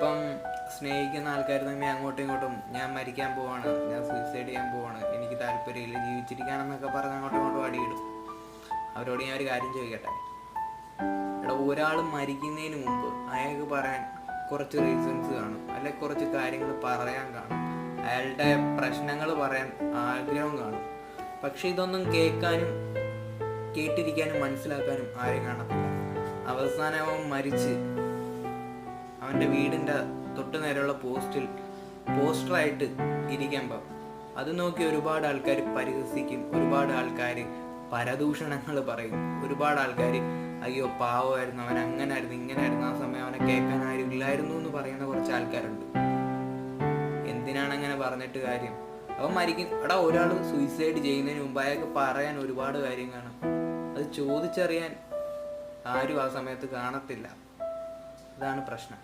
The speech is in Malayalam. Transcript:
ഇപ്പം സ്നേഹിക്കുന്ന ആൾക്കാർ തമ്മിൽ അങ്ങോട്ടും ഇങ്ങോട്ടും ഞാൻ മരിക്കാൻ പോവാണ്, ഞാൻ സൂയിസൈഡ് ചെയ്യാൻ പോവാണ്, എനിക്ക് താല്പര്യമില്ല ജീവിച്ചിരിക്കാനെന്നൊക്കെ പറഞ്ഞ് അങ്ങോട്ടും ഇങ്ങോട്ടും അടിയിടും. അവരോട് ഞാൻ ഒരു കാര്യം ചോദിക്കട്ടെ, എടാ ഒരാൾ മരിക്കുന്നതിന് മുമ്പ് അയാൾക്ക് പറയാൻ കുറച്ച് റീസൺസ് കാണും, അല്ലെ കുറച്ച് കാര്യങ്ങൾ പറയാൻ കാണും, അയാളുടെ പ്രശ്നങ്ങൾ പറയാൻ ആഗ്രഹം കാണും. പക്ഷെ ഇതൊന്നും കേട്ടിരിക്കാനും മനസ്സിലാക്കാനും ആരും കാണത്തില്ല. അവസാനം അവൻ മരിച്ച് അവൻ്റെ വീടിൻ്റെ തൊട്ട് നേരെയുള്ള പോസ്റ്ററായിട്ട് ഇരിക്കുമ്പോൾ അത് നോക്കി ഒരുപാട് ആൾക്കാർ പരിഹസിക്കും, ഒരുപാട് ആൾക്കാർ പരദൂഷണങ്ങൾ പറയും, ഒരുപാട് ആൾക്കാർ അയ്യോ പാവമായിരുന്നു, അവൻ അങ്ങനായിരുന്നു ഇങ്ങനായിരുന്നു, ആ സമയം അവനെ കേൾക്കാൻ ആരും ഇല്ലായിരുന്നു എന്ന് പറയുന്ന കുറച്ച് ആൾക്കാരുണ്ട്. എന്തിനാണ് അങ്ങനെ പറഞ്ഞിട്ട് കാര്യം? അവൻ എടാ ഒരാൾ സൂയിസൈഡ് ചെയ്യുന്നതിന് മുമ്പ് അയാൾക്ക് പറയാൻ ഒരുപാട് കാര്യം കാണും. അത് ചോദിച്ചറിയാൻ ആരും ആ സമയത്ത് കാണത്തില്ല. അതാണ് പ്രശ്നം.